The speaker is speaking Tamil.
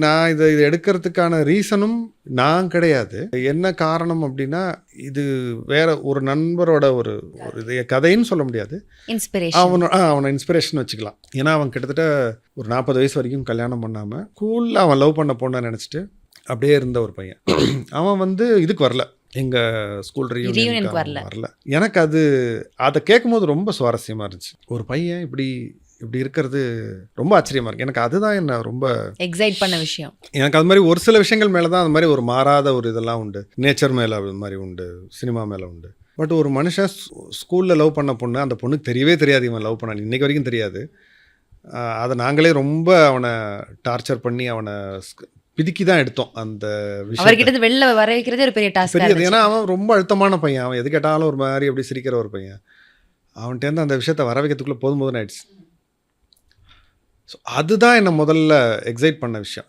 நான் இதை எடுக்கிறதுக்கான ரீசனும் நான் கிடையாது. என்ன காரணம் அப்படின்னா, இது வேற ஒரு நண்பரோட ஒரு ஒரு இது கதைன்னு சொல்ல முடியாது. இன்ஸ்பிரேஷன். அவனை இன்ஸ்பிரேஷன் வச்சுக்கலாம். ஏன்னா அவன் கிட்டத்தட்ட ஒரு 40 வயசு வரைக்கும் கல்யாணம் பண்ணாமல் ஸ்கூலில் அவன் லவ் பண்ண பொண்ணை நினச்சிட்டு அப்படியே இருந்த ஒரு பையன். அவன் வந்து இதுக்கு வரல, எங்கள் ஸ்கூல் Reunionக்கு வரல. எனக்கு அதை கேட்கும்போது ரொம்ப சுவாரஸ்யமாக இருந்துச்சு. ஒரு பையன் இப்படி இருக்கிறது ரொம்ப ஆச்சரியமாக இருக்குது. எனக்கு அதுதான் என்ன ரொம்ப எக்ஸைட் பண்ண விஷயம். எனக்கு அது மாதிரி ஒரு சில விஷயங்கள் மேலே தான் அது மாதிரி ஒரு மாறாத ஒரு இதெல்லாம் உண்டு. நேச்சர் மேலே அது மாதிரி உண்டு, சினிமா மேலே உண்டு. பட் ஒரு மனுஷன் ஸ்கூலில் லவ் பண்ண பொண்ணு, அந்த பொண்ணுக்கு தெரியவே தெரியாது இவன் லவ் பண்ணான், இன்றைக்கு வரைக்கும் தெரியாது. அதை நாங்களே ரொம்ப அவனை டார்ச்சர் பண்ணி அவனை பிதுக்கி தான் எடுத்தோம் அந்த விஷயம். அவர்கிட்ட வெளில வர வைக்கிறதே ஒரு பெரிய டாஸ்க். தெரியாது, ஏன்னா அவன் ரொம்ப அழுத்தமான பையன். அவன் எது கேட்டாலும் ஒரு மாதிரி அப்படி சிரிக்கிற ஒரு பையன். அவன்கிட்டேருந்து அந்த விஷயத்தை வர வைக்கிறதுக்குள்ளே போதும் ஆயிடுச்சு. ஸோ அதுதான் என்னை முதல்ல எக்ஸைட் பண்ண விஷயம்.